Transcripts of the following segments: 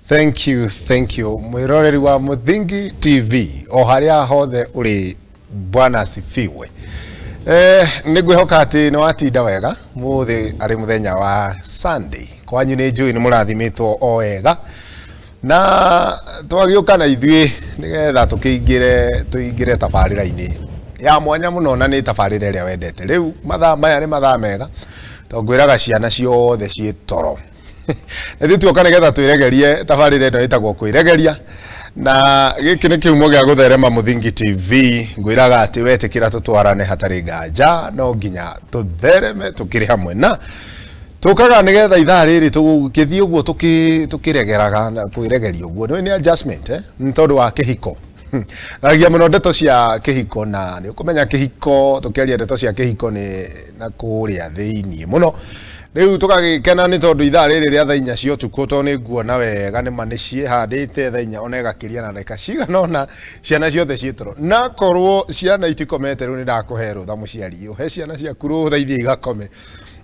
Thank you. Mwiroreri wa Muthingi TV. O haria hothe uri bwana sifiwe. Nigwihoka ati ni watinda wega. Muthi ari muthenya wa Sunday. Kwanyu ni njui ni murathimitwo o wega. Na twagiuka na ithui nigetha tuingire tabarira-ini ya mwanya muno na ni tabarira iria wendete. Riu mathaa maya ni mathaa mega. Tongwiraga ciana ciothe ci toro. Nithu tuoka nigetha twiregerie tabarira ino itagwo Kwiregeria na giki ni kiumo gia gutherema Muthingi TV. Ngwiraga ati wetikira tutwarane hatari nganja no nginya tuthereme tukiri hamwe na tukaga nigetha ithaa riri tugithii uguo tukiregeraga na Kwiregeria uguo ni adjustment ntondu wa kihiko. Ragia muno ndeto cia kihiko na ni ukumenya kihiko tukiaria ndeto cia kihiko ni na kuria thiini muno. Riu tukagikena ni tondu ithaa riri ria thainya cio tuko to ni nguona wega ni manicie handite thainya ona igakiria na ndeka cigana ona ciana ciothe ciitoro na korwo ciana itikomete riu ni ndakuheru tha muciari uhe ciana ciaku ruthaithie igakome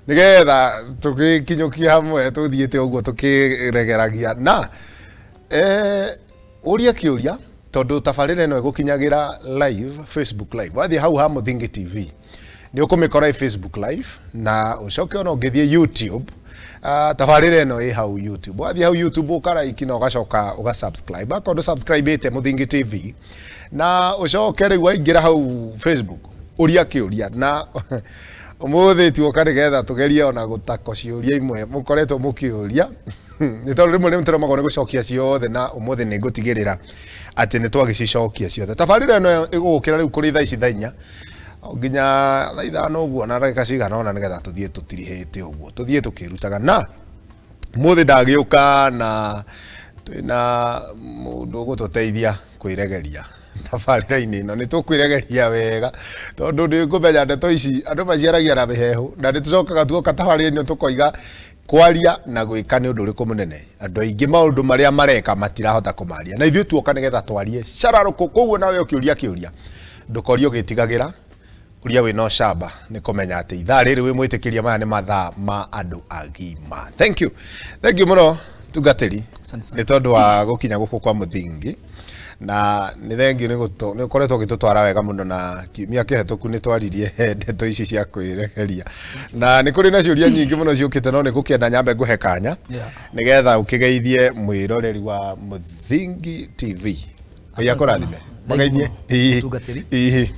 nigetha tugikinyukia hamwe tuthiite uguo tukiregeragia na uria kiuria tondu tabarira ino igukinyagira live Facebook live wathi hau ha Muthingi TV ni ukumikora Facebook live na ucoke ona ngithie YouTube tabarira ino i hau YouTube wathi hau YouTube ukara ikino ugacoka ugasubscribe akondo subscribe ite Muthingi TV na ucoke riu waingira hau Facebook uria kiuria na umuthi tuoka nigetha tugerie ona gutako ciuria imwe mukoretwo mukiuria ni tondu rimwe ni turamago ni gucokia ciothe na umuthi ni ngutigirira ati ni twagicokia ciothe tabarira ino igukira riu kuri thaa ici thainya nginya thaa ithano uguo na ndagika cigana ona nigetha tuthie tutirihite uguo tuthie tukirutaga na muthi ndagiuka na twina mundu ugututeithia Kwiregeria tabarira-ini ino ni tukwiregeria wega tondu ni ngumenya ndeto ici andu maciaragia na mihehu na ni tucokaga tuoka tabarira-ini tukoiga kwaria na gwika ni undu uriku munene andu aingi maundu maria mareka matirahota kumaria na ithuĩ tuoka nigetha twarie shararuku koguo nawe ukiuria kiuria ndukorio gitigagira kuria wina shamba ni kumenya ati ithaa riri wi mwitikiria maya ni mathaa ma andu agima. Thank you muno tugatiri ni tondu wa gukinya guku kwa Muthingi na ni thengi ni ukoretwo gitutwara wega muno na kiumia kihituku ni twaririe ndeto ici cia Kwiregeria na ni kuri na ciuria nyingi muno ciukite no ni gukienda nyambe nguhe kanya nigetha ukigeithie mwiroreri wa Muthingi TV ya kurathime magaithie tugatiri ni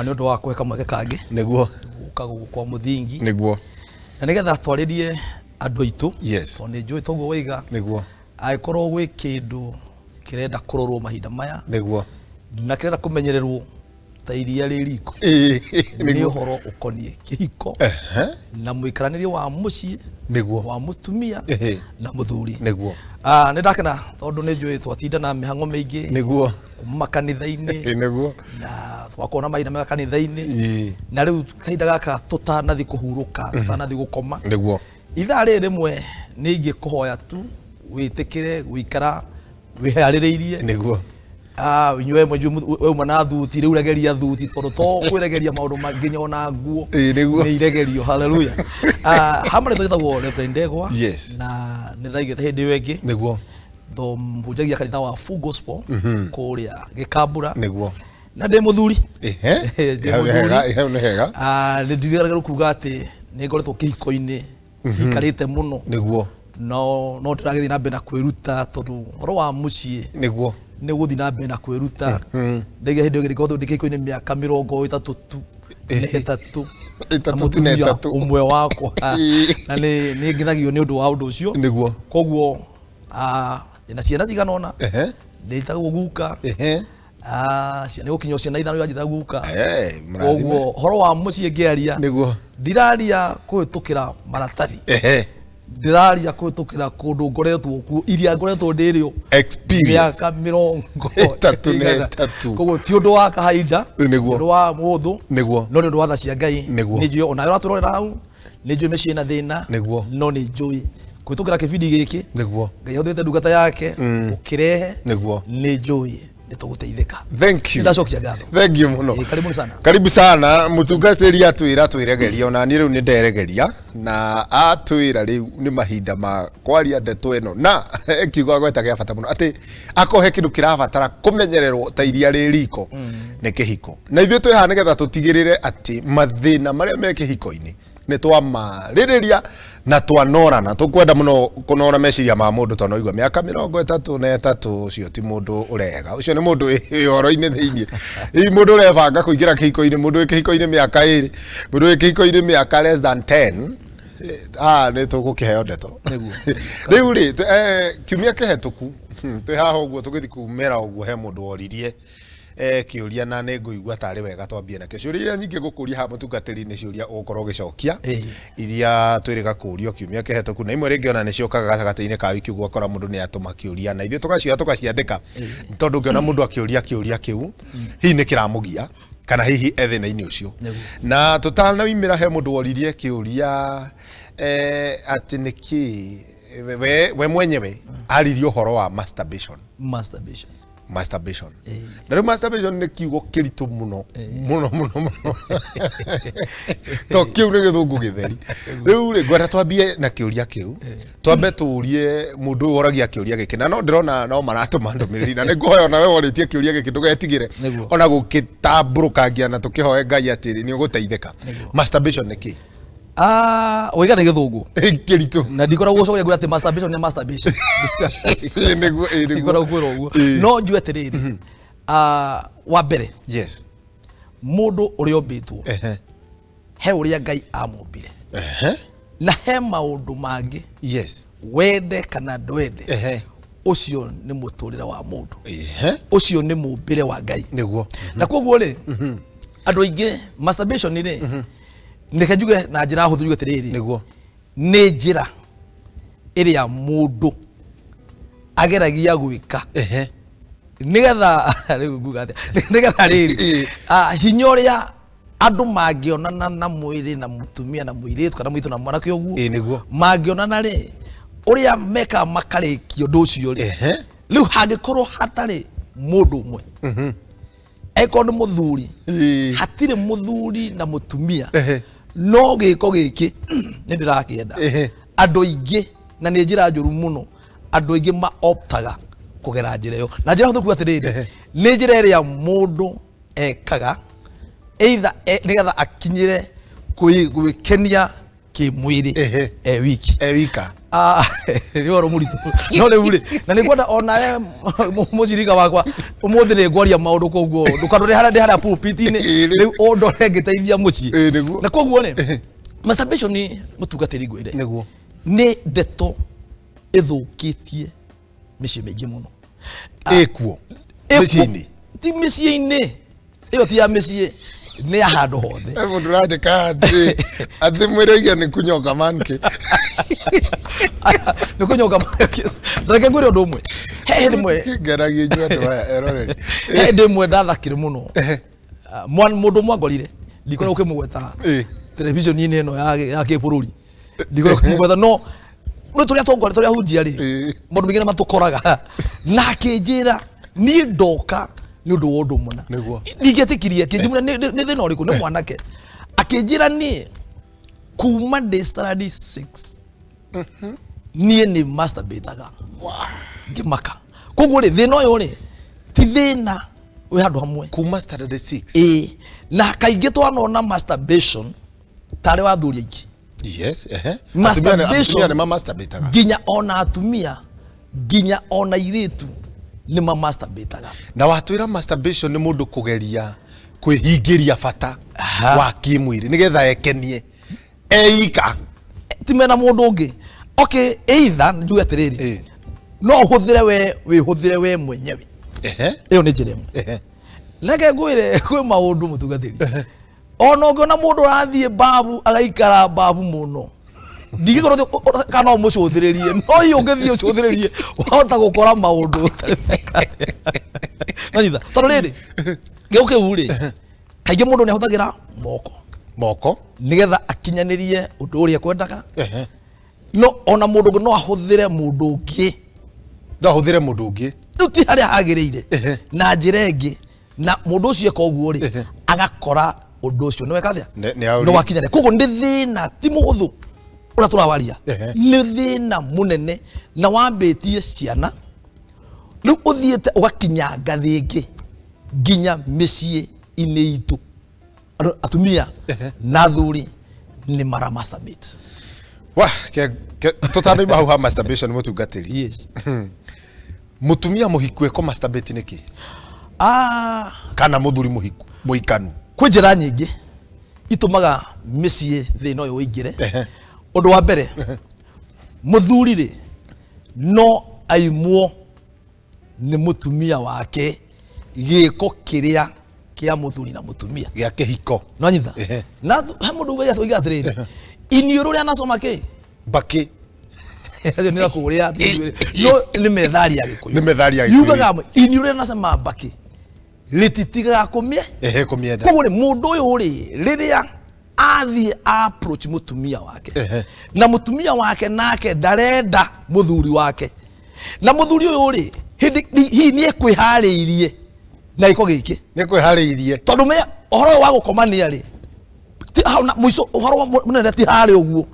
undu wa kweka mweke kangi niguo ukagugu kwa Muthingi niguo na nigetha twaririe andu aitu ni njui toguo wiga niguo aikorwo gwi kindu kirenda kurorwo mahinda maya niguo na kirenda kumenyererwo ta iria ririko ni uhoro ukonie kihiko na muikaranirio wa mucii niguo wa mutumia na muthuri niguo ni ndakena tondu ni njui twatinda na mihango maingi niguo makanitha-ini niguo na twakona mahinda mega kanitha-ini na riu kahinda gaka tutanathi kuhuruka tutanathi gukoma niguo ithaa riri rimwe ni ingikuhoya tu witikire guikara wihaririirie niguo inywe weuma na thuti riu regeria thuti tondu to Kwiregeria maundu manginya ona nguo ni iregerio haleluya hamwe twitagwo Reverend Ndegwa na ni ndaigite hindi wengi niguo tho mbunjagia kanitha wa Full Gospel kuria Gikambura niguo na ndi muthuri ni hega ni ndiragera kuga ati ni ngoretwo kihiko-ini ikarite muno niguo no ndiragithi na mbere na kwiruta tondu horo wa mucii niguo ni guthi na mbere na kwiruta ndege hindi ngiri gotho ndikiko-ini miaka 33 itatu umwe wakwa na ni nginagio ni undu wa undu ucio niguo koguo na ciana cigana ona nditagwo guka ciana gukinya ciana ithano yanjita guka koguo horo wa mucii ngiaria niguo ndiraria kuhitukira maratathi ndiraria kuhitukira kundu ngoretwo ku iria ngoretwo ndirio experience miaka 33 koguo ti undu wa kahaida undu wa muthu no ni undu wa tha cia Ngai ni njui ona uraturorera hau ni njui mecii na thina no ni njui kuhitukira kibindi giki niguo Ngai athete ndungata yake ukirehe niguo ni njui nituguteithika. Thank you. Ndacokia ngatho. Thank you muno. Karibu sana. Karibu sana mutungatiri atwira Kwiregeria ona ni riu ni nderegeria na atwira riu ni mahinda ma kwaria ndeto eno na kiugo gweta gya bata muno ati akohe kindu kirabatara kumenyererwo ta iria ririko ni kihiko na ithuĩ twĩhaha nĩgetha tũtigĩrĩre ati mathĩna marĩa me kĩhiko-inĩ nĩ twamarĩrĩria na twanorana. Tũkwenda mũno kũnora meciria ma mũndũ tondũ igua mĩaka 33 ũcio ti mũndũ ũrega. Ũcio nĩ mũndũ ũhoro-inĩ thĩinĩ. Ĩ mũndũ ũrebanga kũingĩra kĩhiko-inĩ, mũndũ wĩ kĩhiko-inĩ mĩaka 2, mũndũ wĩ kĩhiko-inĩ mĩaka less than 10. Nĩ tũgũkĩheo ndeto. Rĩu rĩ kiumia kĩhetũku twĩ haha ũguo tũgĩthiĩ kumĩra ũguo he mũndũ woririe kiuria na nĩngũigua tarĩ wega twambie na ciũria iria nyingĩ ngũkũria ha mũtungatĩri nĩ ciũria ũgũkorwo ũgĩcokia iria twĩrĩga kũrio kiumia kĩhetũku na imwe rĩngĩ ona nĩ ciokaga gatagatĩ-inĩ ka wiki ũguo akora mũndũ nĩ atũma kĩũria na ithuĩ tũgacioya tũgaciandĩka tondũ ngĩona mũndũ akĩũria kĩũria kĩu hihi nĩ kĩramũgia kana hihi ethĩna-inĩ ũcio na tũtanaumĩra he mũndũ woririe kĩũria atĩ nĩkĩ we mwenyewe aririe ũhoro wa masturbation. Na rĩu masturbation nĩ kiugo kĩritũ mũno to kĩu nĩ gĩthũngũ gĩtheri. Rĩu rĩ ngwenda twambie na kĩũria kĩu twambe tũrie mũndũ ũyũ oragia kĩũria gĩkĩ na no ndĩrona no maratũma ndũmĩrĩri na nĩ ngũhoya ona we worĩtie kĩũria gĩkĩ ndũgetigĩre ona gũkĩtambũrũkangia na tũkĩhoe Ngai atĩ nĩ ũgũteithĩka. Masturbation nĩ kĩ? Oiga nĩ gĩthũngũ kĩritũ na ndikoragwo ũcokia ngwĩra atĩ masturbation nĩ masturbation. Ndikoragwo kwĩra ũguo no njue atĩrĩrĩ wa mbere mũndũ ũrĩa ombĩtwo he ũrĩa Ngai amũmbire na he maũndũ mangĩ wende kana ndwende ũcio nĩ mũtũrĩre wa mũndũ ũcio nĩ mũmbĩre wa Ngai na koguo rĩ andũ aingĩ masturbation rĩ nĩke njuge na njĩra hũthũ njuge atĩrĩrĩ nĩ njĩra ĩrĩa mũndũ ageragia gwĩka nĩgetha rĩrĩ hinya ũrĩa andũ mangĩonana na mwĩrĩ na mũtumia na mũirĩtu kana mũirĩtu na mwanake ũguo mangĩonana rĩ ũrĩa meka makarĩkia ũndũ ũcio rĩ rĩu hangĩkorwo hatarĩ mũndũ ũmwe eko nĩ mũthuri hatirĩ mũthuri na mũtumia no gĩko gĩkĩ nĩ ndĩrakĩenda andũ aingĩ na nĩ njĩra njũru mũno andũ aingĩ maoptaga kũgera njĩra ĩyo na njĩra hũthũ kuuga atĩrĩrĩ nĩ njĩra ĩrĩa mũndũ ekaga either nĩgetha akinyĩre gwĩkenia kĩmwĩrĩ wika nĩ ũhoro mũritũ no rĩu rĩ na nĩ ngwenda onawe mũcirika wakwa ũmũthĩ nĩ ngwaria maũndũ koguo ndũkanore harĩa pulpit-inĩ rĩu ũndore ngĩteithia mũciĩ na koguo rĩ masturbation nĩ mũtungatĩri ngwĩre nĩ ndeto ĩthũkĩtie mĩciĩ mĩingĩ mũno ĩkuo mĩciĩ-inĩ ti mĩciĩ-inĩ ĩyo ti ya mĩciĩ nĩ ya handũ hothe mũndũ ũrandĩka atĩ mwĩrĩ ũigĩa nĩ kunyoka manke nĩ kunyoka manke reke ngwĩre ũndũ ũmwe he rĩmwe ngeragia inyuĩ andũ aya eroreri he rĩmwe ndathakire mũno mũndũ mwangorire ndikoragwo ũkĩmũgweta television-inĩ ĩno ya kĩbũrũri ndikoragwo ũkĩmũgweta no tũrĩa tongore tũrĩa hunjia rĩ maũndũ maingĩ matũkoraga na akĩnjĩra niĩ ndoka nĩ ũndũ wa ũndũ mũna ndingĩetĩkirie kĩnjimũra nĩ thĩna ũrĩkũ nĩ mwanake akĩnjĩra niĩ kuma ndĩ standard 6 niĩ nĩ masturbataga ngĩmaka koguo rĩ thĩna ũyũ rĩ ti thĩna wĩ handũ hamwe kuma standard 6 na kaingĩ twanona masturbation tarĩ wa athuri aingĩ masturbation nginya ona atumia nginya ona airĩtu nĩ masturbataga na watwĩra masturbation nĩ mũndũ kũgeria kwĩhingĩria bata wa kĩmwĩrĩ nĩgetha ekenie eika ti mena mũndũ ũngĩ either njuge atĩrĩrĩ no wĩhũthĩre we mwenyewe ĩyo nĩ njĩra ĩmwe reke ngwĩre kwĩ maũndũ mũtungatĩri ona ũngĩona mũndũ ũrathiĩ babu agaikara babu mũno ndingĩkorwo kana ũmũcũthĩrĩrie no ĩyo ũngĩthiĩ ũcũthĩrĩrie wahota gũkora maũndũ tondũ rĩrĩ gĩkũ kĩu rĩ kaingĩ mũndũ nĩ ahũthagĩra moko nĩgetha akinyanĩrie ũndũ ũrĩa kwendaga no ona mũndũ no ahũthĩre mũndũ ũngĩ tuti haria hagirire na njirenge na mundu ucio koguo ri agakora undu ucio niwe kathia no wakinyane koguo ndi thina ti muhuthu ura turawaria ni thina munene na wambitie ciana riu uthiete ugakinya ngathi ingi ginya micii ini itu atumia na thuri ni mara masturbate wa totano hau ha masturbation mutungatiri yes mutumia muhiku eko masturbate niki kana muthuri muhiku muikanu kwi njira nyingi itumaga micii thina uyu uingire undu wa mbere muthuri ri no aimwo ni mutumia wake giko kiria kia muthuri na mutumia gia kihiko no nyitha na ha mundu gwa yathoi gathiriri iniuru ria nasoma ki baki ayo ni kuria no ni methali ya gikuyu ni methali ya gikuyu yugaga iniuru ria nasema baki lititiga kumie kumienda koguo mundu uyu ri riria athi approach mutumia wake na mutumia wake nake ndarenda muthuri wake na muthuri uyu ri hi ni ekwihariirie na iko giki ni kwihariirie tondu me ohoro wa gukomania ri ti hauna muico ohoro munene ti hari uguo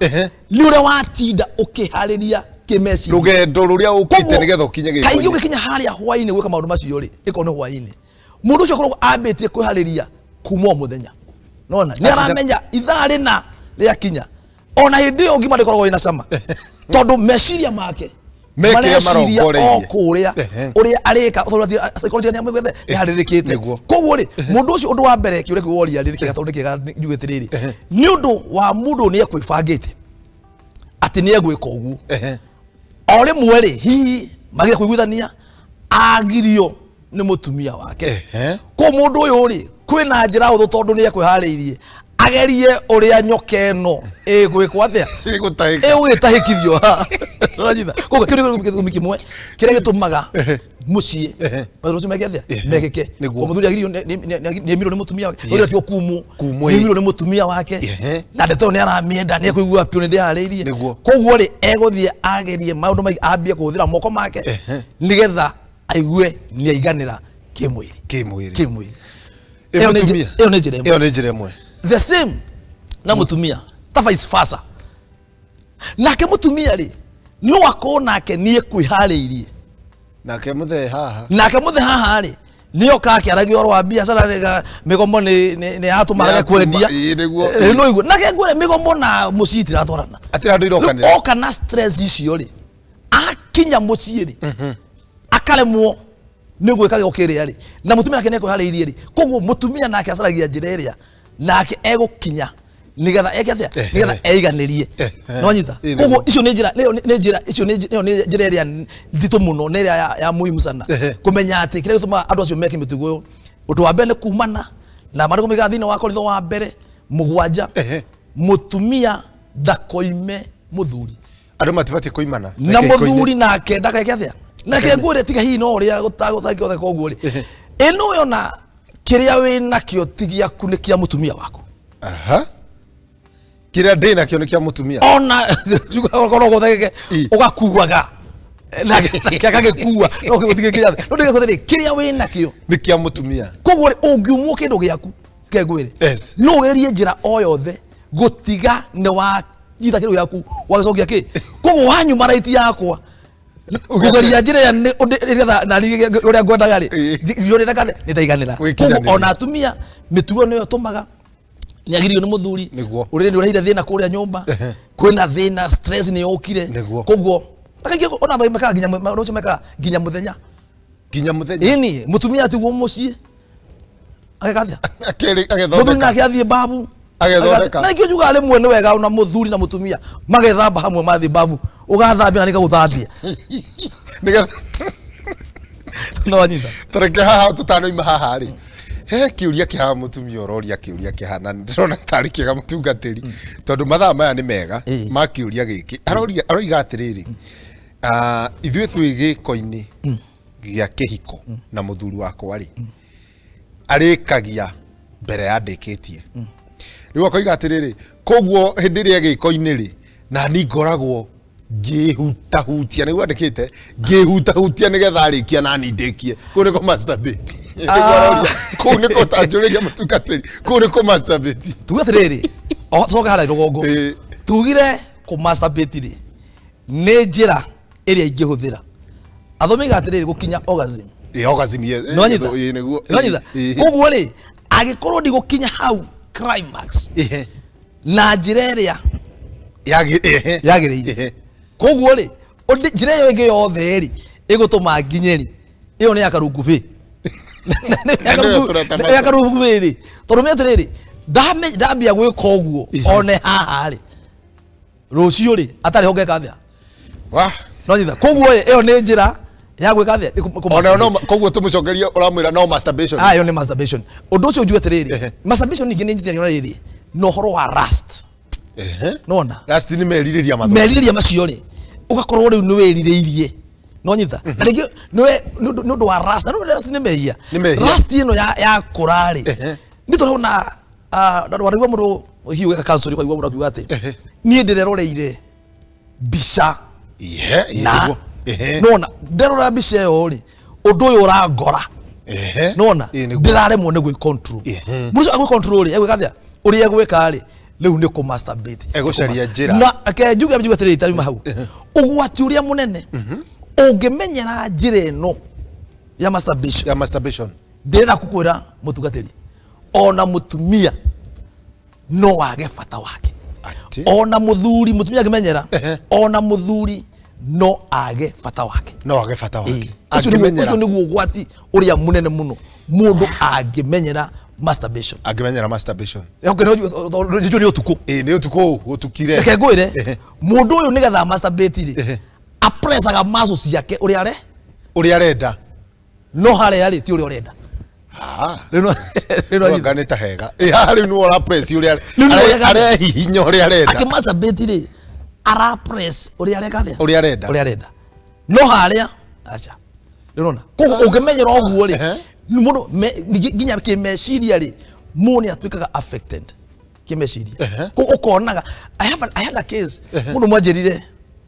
ni ure watinda ukihariria kimeci rugendo ruria ukite nigetha ukinye giko kaigi ugikinya hari hwaini gwika maundu macio ri iko ni hwaini mundu ucio korwo ambitie kwihariria kuma muthenya nona ni aramenya ithari na ria kinya ona hindi yo ngima ndikoragwo ina cama tondu meciria make mareciria okuria uria arika psychology ya mwethe yaririkite koguo ri mundu ucio undu wa mbere kiure kworia ririkega tondu kega njugetiriri ni undu wa mundu ni ekwibangite ati ni egwika uguo ori mweri hi magira kuiguithania agirio ni mutumia wake ko mundu uyu ri kwina njira uthu tondu ni ekwihariirie agerie uria nyokeno gwikwa atia igutahikithio uranyitha koguo kiuri kimwe kiria gitumaga mucii mathuru meke atia mekeke ko muthuri agirio ni emiro ni mutumia wake uria tio kumu ni emiro ni mutumia wake na ndeto ni aramienda ni kuigua pio ni ndihariirie koguo ri eguthie agerie maundu mai ambie kuhuthira moko make nigetha aigue ni aiganira kimwiri iyo ni njira imwe the same na mutumia ta vice versa nake mutumia ri no akona ke nie kwihariirie nake muthe haha ri niyo kake aragi oro wa biashara rega migombo ni atumaraga kwendia no igu nake ngure migombo na muciti ratwarana atira ndu irokanira okana stress icio ri akinya mucii ri akaremwo ni gwikaga ukiria ri na mutumia nake ne kwihariirie ri koguo mutumia nake acaragia njira iria nake egukinya nigetha eketia nigetha eiganirie no nyita koguo icio ni njira iria ndito muno ne ya muhimu sana kumenya ati kire gutuma andu acio meke mitugo yo utu wa mbere kumana na mariko migathina wa koritho wa mbere mugwanja mutumia ndakoime muthuri andu matibati kuimana na muthuri nake ndakaiketia nake ngure tiga hi no ria gutagutaki othe koguo ri eno yo na kiria wina kio tigia kunikia mutumia wako kiria ndina kio nikia mutumia ona gukoro gutheke ugakuaga na kagekuwa no gutigia kiria no ndiga kuthiri kiria wina kio nikia mutumia koguo ri ungiumwo kindu giaku kegwire no gerie njira o yothe gutiga ne wa nyita kindu giaku wagacokia ki koguo wanyuma right yakwa kugeria njira ya nigetha na uria ngwendaga ri yone ndakathe nitaiganira koguo ona atumia mitugo niyo tumaga ni agirio ni muthuri urire ni urahira thina kuria nyumba kwina thina stress ni yokire koguo akagia ona meka ginya marocho meka ginya muthenya ini mutumia ati gwo mucii agekathia agethondeka muthuri nake athie babu agethondeka na ikio juga ale mwene wega ona muthuri na mutumia magethamba hamwe mathi babu ugathambia na nika guthambia nigetha no nyitha tareke haha tutano ima haha ri he kiuria kia mutumia ororia kiuria kihana ndirona tari kiega mutungatiri tondu mathaa maya ni mega ma kiuria giki aroiga atiriri ithuĩ twĩ gĩko-inĩ gĩa kĩhiko na mũthuri wakwa rĩ arĩkagia mbere ya ndĩkĩtie rĩu akoiga atĩrĩrĩ koguo hĩndĩ ĩrĩa gĩko-inĩ rĩ na ni ngoragwo ngihutahutia niguo andikite ngihutahutia nigetha arikia na nindikie ku niko masturbate ku niko tanjuriria mutungatiri ku niko masturbate tugatiriri o tsoka hala rugongo tugire ku masturbate ri ni njira iria ingihuthira athomi gatiriri gukinya orgasm orgasm ye no nyitha koguo ri agikorwo ndi gukinya hau climax na njira iria yagirire koguo ri njira yo ingi yothe ri igutuma nginyeri iyo ni yakarungu bi yakarungu bi ri tondu metiriri ndambia gwika uguo one haha ri rucio ri atari hongeka thia wa no nyitha koguo ri iyo ni njira ya gwika thia ona no koguo tumucokeria uramwira no masturbation iyo ni masturbation undu ucio njuge tiriri masturbation ningi ni njira riri no horo wa rust nona rust ni meririria macio ri ugakorwo riu ni weririirie no nyitha rigi no ndo wa rust no rust ni mehia rust ino ya kurari ni turona warigwa mundu hiu weka cancel kwa igwa mundu akiuga ati ni ndireroreire bisha nona nderora bisha yo ri undu uyu urangora nona ndiraremwo ni gwi control mucio agwi control ri egwika thia uri egwika ri riu ni ku masturbate egucaria njira na njuge atiri tarima hau ugwati uria munene ungimenyera njira ino ya masturbation ndira kukwira mutugatiri ona mutumia no wage bata wake ona mutumia akimenyera ona muthuri no age bata wake ucio niguo ugwati uria munene muno mundu angimenyera masturbation ndio ni utuku ni utuku utukire reke ngwire mundu uyu nigetha masturbate ri apressaga muscles yake uria arenda no hare ari ti uria urenda rino ganita hega hari no ora press uria are hihinya uria arenda akimasturbate ri ara press uria arenda no hare acha rino koguo ungimenyera oguo ri mundu nginya kimeciria ri muni atwikaga affected kimeciria ko ukonaga I had a case mundu mwanjerire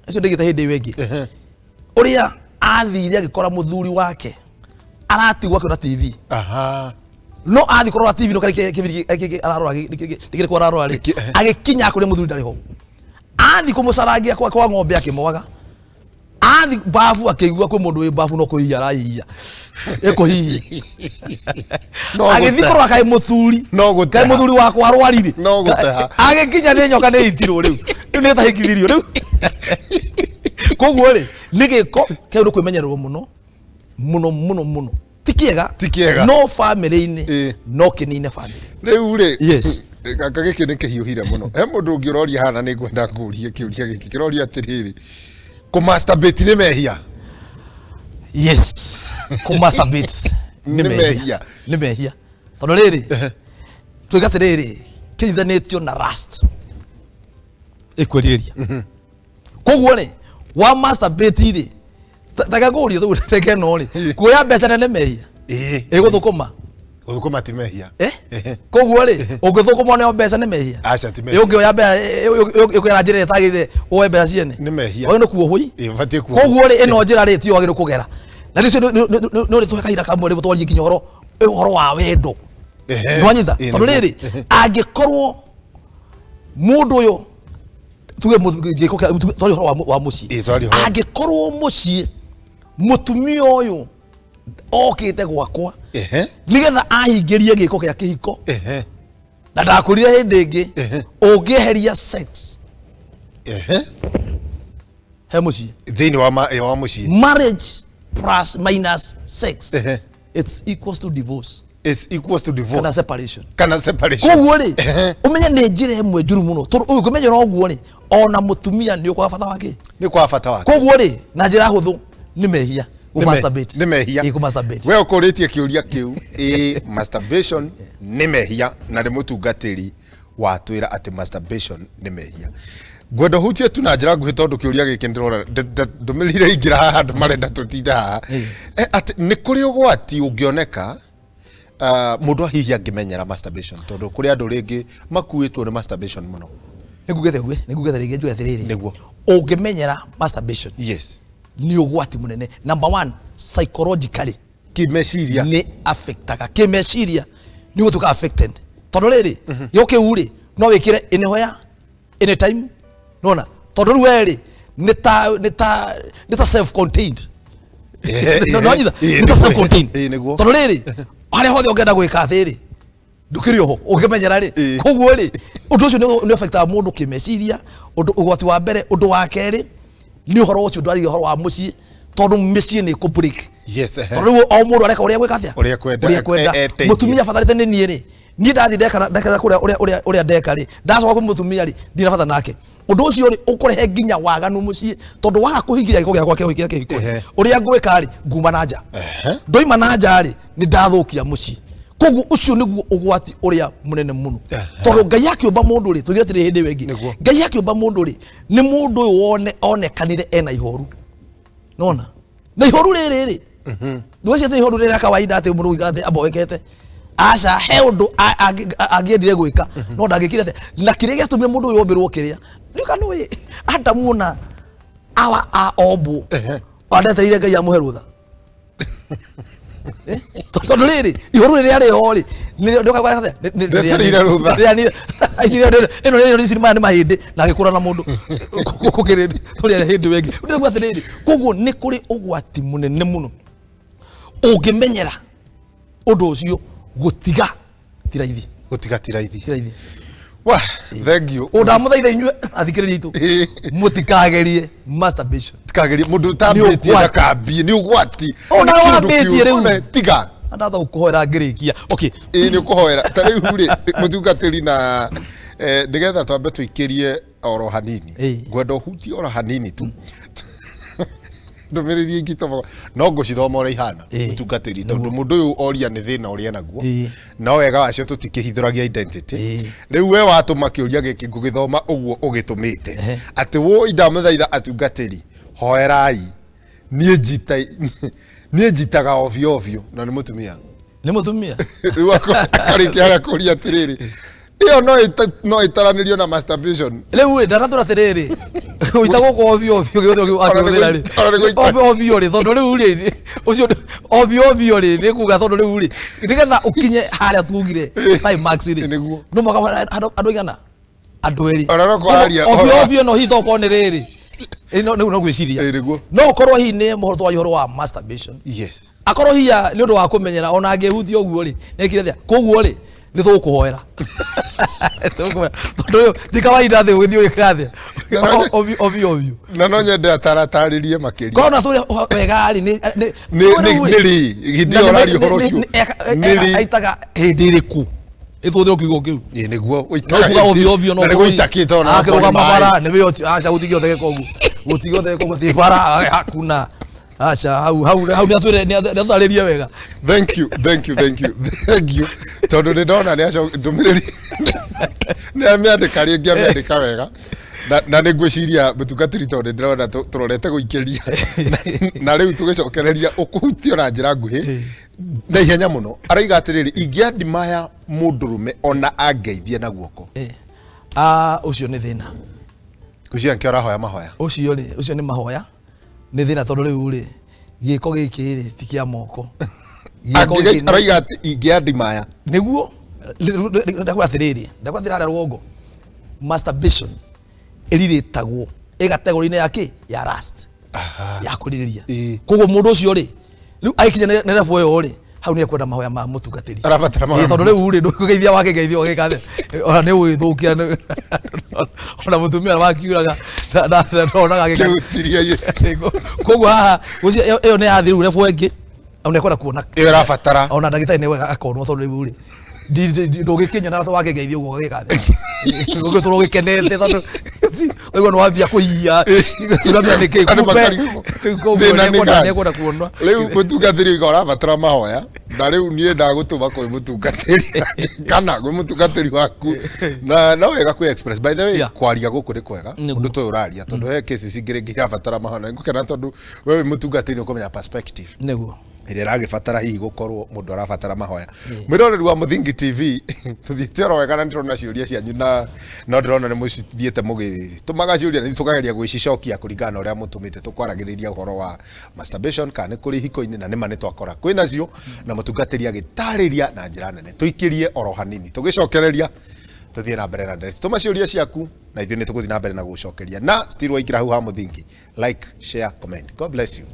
acio ndigita hindi wengi uria athire agikora muthuri wake aratigwa kwa TV no athi korora TV no kari kibiri ararora dikire kwa ararora ri agikinya kuri muthuri ndariho athi kumucaragia kwa ng'ombe akimwaga athi bafu akigua kwa mundu wi bafu no kuhiya arahiya ekuhihi agithikorwa kai muthuri wakwa arwarire no guteha agikinya ni nyoka ni itirwo riu ni tahikithirio riu koguo ri nigiko keu kwimenyererwo muno tikiega no family ni no kinine family riu ri yes kaka giki ni kihiuhire muno he mundu ngiroria hana ni ngwenda kuria kiuria giki kiroria atiriri ku masturbate ni mehia yes ku masturbate ni mehia tondu riri twigatiriri kirithanitio na rust ekwiriria koguo ri wa masturbate ri tagaguria thu reke no ri kuoya mbeca ni mehia guthukuma ti mehia koguo ri ungithukuma ni mbeca ni mehia acha ti mehia ungioya mbeca ukira njira itagire uwe mbeca ciene ni mehia oyo no kuohoi vatie kuohoi koguo ri ino njira ri ti ogire kugera na ricio no ri twekaira kamwe ri butwarie nginya horo wa wendo nwanyitha tondu riri angikorwo mundu uyu tuge twari horo wa mucii angikorwo mucii mutumia uyu okite gwakwa nigetha ahingirie giko gia kihiko na ndakurire hindi ingi ungieheria sex he mucii thini wa mucii marriage plus minus sex it's equals to divorce kana separation koguo ri umenye ni njira imwe njuru muno uyu kumenyera oguo ri ona mutumia ni kwa bata wake koguo ri na njira huthu ni mehia ni mehia we ukuritie kiuria kiu masturbation ni mehia na ri mutungatiri watwira ati masturbation ni mehia gwenda hutie tu na njira nguhi tondu kiuria giki ndirora ndumirire ingira handu marenda tutinda haha ati ni kuri ugwati ungioneka mundu hihi angimenyera masturbation tondu kuri andu ringi makuitwo ni masturbation muno Nĩngugete rĩngĩ njue atĩrĩrĩ. Nĩguo. Ũngĩmenyera masturbation. Yes. Nĩ ũgwati mũnene. Number 1, psychologically. Kĩmeciria. Nĩ affectaga. Kĩmeciria nĩ gũtuĩka affected. Tondũ rĩrĩ, gĩũkĩu rĩ, no wĩkĩre anyhoya, anytime. Nona. Tondũ rĩu rĩ, nĩ ta self-contained. No nĩ ta self-contained. Tondũ rĩrĩ, harĩa hothe ũngĩenda gwĩka atĩrĩ, ndũkĩrĩ oho, ũngĩmenyera rĩ. Koguo rĩ, ũndũ ũcio nĩ affectaga mũndũ kĩmeciria, ũgwati wa mbere, ũndũ wa kerĩ, nĩ ũhoro ũcio ndwarĩrie ũhoro wa mũciĩ, tondũ mĩciĩ nĩ kũ-break. Yes. Tondũ rĩu o mũndũ areka ũrĩa gwĩka atĩa? Ũrĩa kwenda. Mũtumia batarĩte nĩ niĩ rĩ. Niĩ ndathi ndekara ũrĩa ndeka rĩ. Ndacoka kwĩ mũtumia rĩ, ndirĩ bata nake. Ũndũ ũcio rĩ ũkũrehe nginya waganu mũciĩ, tondũ waga kũhingia gĩko gĩakwa kĩhũkia kĩhiko. Ũrĩa ngwĩka rĩ, nguma na nja. Ndoima na nja rĩ, nĩ ndathũkia mũciĩ. Koguo ũcio nĩguo ũgwati ũrĩa mũnene mũno. Tondũ Ngai akĩũmba mũndũ rĩ, tũgire tĩrĩ hĩndĩ wengĩ. Ngai akĩũmba mũndũ rĩ, nĩ mũndũ ũyũ onekanire ena ihoru. Nona? Na ihoru rĩrĩ rĩ. Ndũgĩcie atĩ ihoru rĩrĩ kawaida atĩ mũndũ gĩgathe aboekete. Aca he ũndũ angĩendire gwĩka, no ndangĩkire atĩ. Na kĩrĩa gĩatũmire mũndũ ũyũ ombĩrwo kĩrĩa. Nĩ kana nĩ Adamu na Hawa ombo. Andetereire Ngai amũhe rũtha. Tondũ rĩrĩ, ihoru rĩrĩa rĩho rĩ, ndetereire rũtha. Ĩno nĩ cinema nĩ mahĩndĩ na agĩkũra na mũndũ kũkĩrĩndi tũrĩa hĩndĩ wengi. Nĩguo atĩrĩrĩ, koguo nĩ kũrĩ ũgwati mũnene mũno. Ũngĩmenyera ũndũ ũcio gũtiga ti raithi. Gũtiga ti raithi. Ti raithi. Wah, thank you. Ndamũthaitha inyuĩ athikĩrĩria itũ. Mũtikagerie masturbation. Tikagerie mũndũ tambĩtie na kambie nĩ ũgwati. Ona wambĩtie rĩu. Tiga. Andatha gũkũhoera ngĩrĩkia. Okay. Nĩ ũkũhoera. Ta rĩu rĩ mũtungatĩri na nĩgetha twambe tũikĩrie oro hanini. Ngwenda ũhutie oro hanini tu. Ndũmĩrĩri ingĩ toba no ngũcithoma ũrĩa ihana mũtungatĩri tondũ mũndũ ũyũ oria nĩ thĩna ũrĩa naguo no wega wacio tũtikĩhithũragia identity rĩu we watũma kĩũria gĩkĩ ngũgĩthoma ũguo ũgĩtũmĩte atĩ wo indamũthaitha atungatĩri hoerai niĩ njitaga ovyo ovyo na nĩ mũtumia rĩu akarĩkia kũria atĩrĩrĩ iyo no itaranĩrio na masturbation rĩu ndaratũra atĩrĩrĩ ũitagwo kwa ovyo ovyo akĩhũthĩra rĩ ovyo ovyo rĩ tondũ rĩu rĩ ũcio ovyo ovyo rĩ nĩ kuga tondũ rĩu rĩ nĩgetha ũkinye harĩa tugire climax rĩ no mwaka andũ igana andũ erĩ ovyo ovyo no hitho ko nĩ rĩrĩ no gwĩciria no ũkorwo hihi nĩ mũhoto wa ihoro wa masturbation akorwo hiya nĩ ũndũ wa kũmenyera ona angĩhutia ũguo rĩ nĩkire thĩa koguo rĩ nĩ tũkũhoera tondũ ti kawaida thĩ ũgĩthiĩ ũgĩkathĩa ovyo na no nyende ataratarĩrie makĩria kona tũ wega rĩ nĩ rĩ githĩ ũrario horo kĩu aitaga hĩndĩ ĩrĩkũ ĩtũthĩro kiugo kĩu nĩguo ũitaga ovyo no gũitakĩte ona akĩrũgama bara nĩ wĩyo aca gũtigĩotheke koguo gũtigĩotheke koguo ti bara hakuna acha hau nĩ atũrĩria wega thank you tondũ nĩ ndona nĩ aco ndũmĩrĩri nĩ amĩandĩka rĩngĩ amĩandĩka wega na nĩ ngwĩciria mũtungatĩri tondũ ndĩrona tũrorete gũikĩria na rĩu tũgĩcokereria ũkũhutio na njĩra nguhĩ na ihenya mũno aroiga atĩrĩrĩ ingĩandimaya mũndũrũme ona angeithie na guoko ũcio nĩ thĩna ngwĩciria nkĩ ũrahoya mahoya ũcio nĩ mahoya nĩ thĩna tondũ rĩu rĩ gĩko gĩkĩ rĩ ti kĩa moko aroiga atĩ ingĩandimaya nĩguo ndakwĩra atĩrĩrĩ harĩa rũgongo masturbation ĩrirĩtagwo ĩgategũrĩ-inĩ yake ya lust ya kũrĩrĩria koguo mũndũ ũcio rĩ rĩu agĩkinya nĩ level ĩyo rĩ hau nĩ ekwenda mahoya ma mũtungatĩri arabatara mahoya tondũ rĩu rĩ ndũgeithia wake geithio gĩkathe ona nĩ ũgĩthũkia ona mũtumia wakiuraga ndonaga gĩkatiria koguo haha ĩyo nĩ yathi rĩu level ĩngĩ ona ekwenda kuona ĩyo ĩrabatara ona ndagĩtarĩ nĩ wega akorwo tondũ rĩu rĩ ndũgĩkinya na wake geithio ũguo gĩkathe ũgĩtũrwo gĩkenete tondũ ũguo nĩ wambia kũhiya turamenya nĩkĩ nĩekwenda kuona rĩu mũtungatĩri ũga ũrabatara mahoya na rĩu niĩ ndagũtũma kwĩ mũtungatĩri kana gwĩ mũtungatĩri waku na no wega kwĩ express by the way kwaria gũkũ nĩ kwega ũndũ toyũ ũraria tondũ he cases ingĩ rĩngĩ irabatara mahoya ngũkena tondũ we wĩ mũtungatĩri ũkũmenya perspective nĩguo ire ragibatara hihi gukorwo mundu arabatara mahoya mwiroreri wa Muthingi TV tuthite oro wega na ndirona ciuria cianyu na no ndirona ni mucithiete mugitumaga ciuria ni tukageria gwicicokia kuringana uria mutumite tukwaragiriria uhoro wa masturbation kana kuri hiko-ini na nima ni twakora kwina cio na mutungatiri agitariria na njira nene tuikirie oro hanini tugicokereria tuthie na mbere na ndere tuma ciuria ciaku na ithuĩ ni tuguthie na mbere na gucokeria na still waikira hau ha Muthingi like share comment. God bless you.